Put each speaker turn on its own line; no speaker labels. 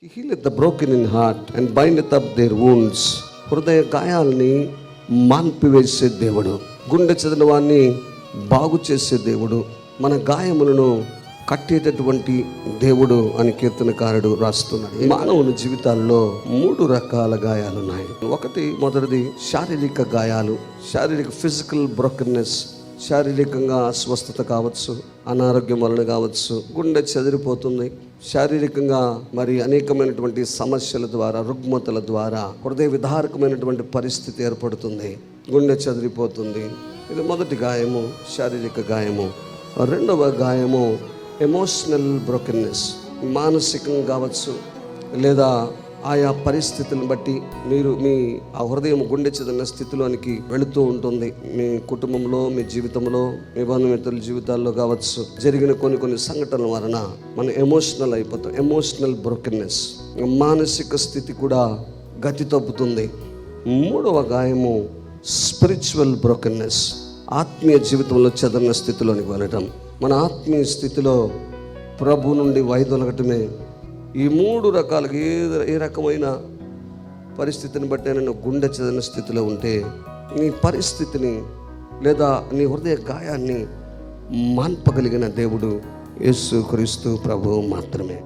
He healeth the broken in heart and bindeth up their wounds. హృదయ గాయాలని మాన్పివేసే దేవుడు, గుండె చెదిన వాడిని బాగు చేసే దేవుడు, మన గాయములను కట్టేటటువంటి దేవుడు అని కీర్తనకారుడు రాస్తున్నాడు. మానవుని జీవితాల్లో 3 రకాల గాయాలు ఉన్నాయి. మొదటిది శారీరక గాయాలు, ఫిజికల్ బ్రోకెన్నెస్. శారీరకంగా అస్వస్థత కావచ్చు, అనారోగ్యం వలన కావచ్చు, గుండె చెదిరిపోతుంది. శారీరకంగా మరి అనేకమైనటువంటి సమస్యల ద్వారా, రుగ్మతల ద్వారా హృదయ విదారకమైనటువంటి పరిస్థితి ఏర్పడుతుంది, గుండె చెదిరిపోతుంది. ఇది మొదటి గాయము, శారీరక గాయము. రెండవ గాయము ఎమోషనల్ బ్రోకెన్నెస్. మానసికంగా కావచ్చు, లేదా ఆయా పరిస్థితులను బట్టి మీరు మీ ఆ హృదయం గుండె చెదిరిన స్థితిలోనికి వెళుతూ ఉంటుంది. మీ కుటుంబంలో, మీ జీవితంలో, మీ బంధుమిత్రుల జీవితాల్లో కావచ్చు, జరిగిన కొన్ని సంఘటనల వలన మనం ఎమోషనల్ అయిపోతాం. ఎమోషనల్ బ్రోకెన్నెస్, మానసిక స్థితి కూడా గతి తప్పుతుంది. మూడవ గాయము స్పిరిచువల్ బ్రోకెన్నెస్. ఆత్మీయ జీవితంలో చెదిరిన స్థితిలోనికి వెళ్ళటం. మన ఆత్మీయ స్థితిలో ప్రభు నుండి వైదొలగటమే. ఈ 3 రకాలుగా ఏ రకమైన పరిస్థితిని బట్టి నేను గుండె చెదిరిన స్థితిలో ఉంటే, నీ పరిస్థితిని లేదా నీ హృదయ గాయాన్ని మాన్పగలిగిన దేవుడు యేసుక్రీస్తు ప్రభువు మాత్రమే.